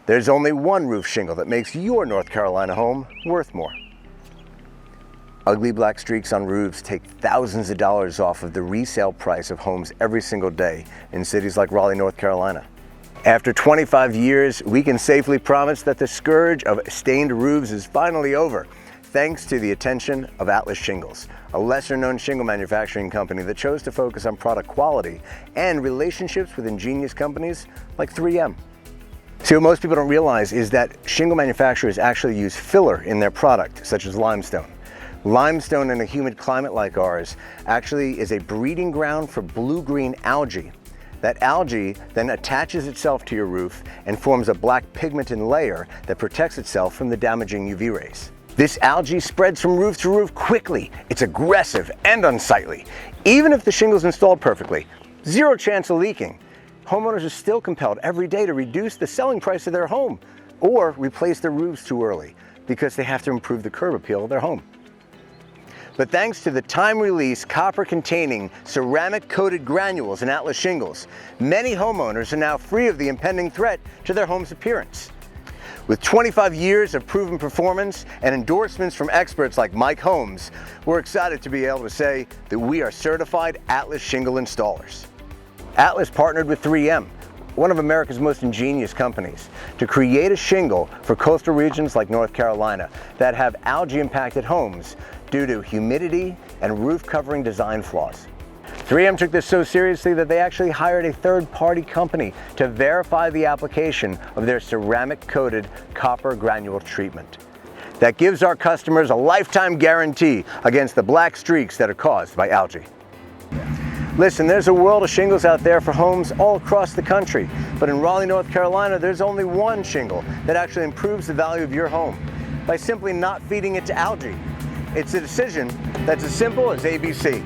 There's only one roof shingle that makes your North Carolina home worth more. Ugly black streaks on roofs take thousands of dollars off of the resale price of homes every single day in cities like Raleigh, North Carolina. After 25 years, we can safely promise that the scourge of stained roofs is finally over, thanks to the attention of Atlas Shingles, a lesser-known shingle manufacturing company that chose to focus on product quality and relationships with ingenious companies like 3M. See, what most people don't realize is that shingle manufacturers actually use filler in their product, such as limestone. Limestone in a humid climate like ours actually is a breeding ground for blue-green algae. That algae then attaches itself to your roof and forms a black pigmented layer that protects itself from the damaging UV rays. This algae spreads from roof to roof quickly. It's aggressive and unsightly. Even if the shingle is installed perfectly, zero chance of leaking. Homeowners are still compelled every day to reduce the selling price of their home or replace their roofs too early because they have to improve the curb appeal of their home. But thanks to the time-release copper-containing ceramic-coated granules in Atlas Shingles, many homeowners are now free of the impending threat to their home's appearance. With 25 years of proven performance and endorsements from experts like Mike Holmes, we're excited to be able to say that we are certified Atlas Shingle installers. Atlas partnered with 3M, one of America's most ingenious companies, to create a shingle for coastal regions like North Carolina that have algae-impacted homes due to humidity and roof covering design flaws. 3M took this so seriously that they actually hired a third-party company to verify the application of their ceramic-coated copper granule treatment. That gives our customers a lifetime guarantee against the black streaks that are caused by algae. Listen, there's a world of shingles out there for homes all across the country, but in Raleigh, North Carolina, there's only one shingle that actually improves the value of your home by simply not feeding it to algae. It's a decision that's as simple as ABC.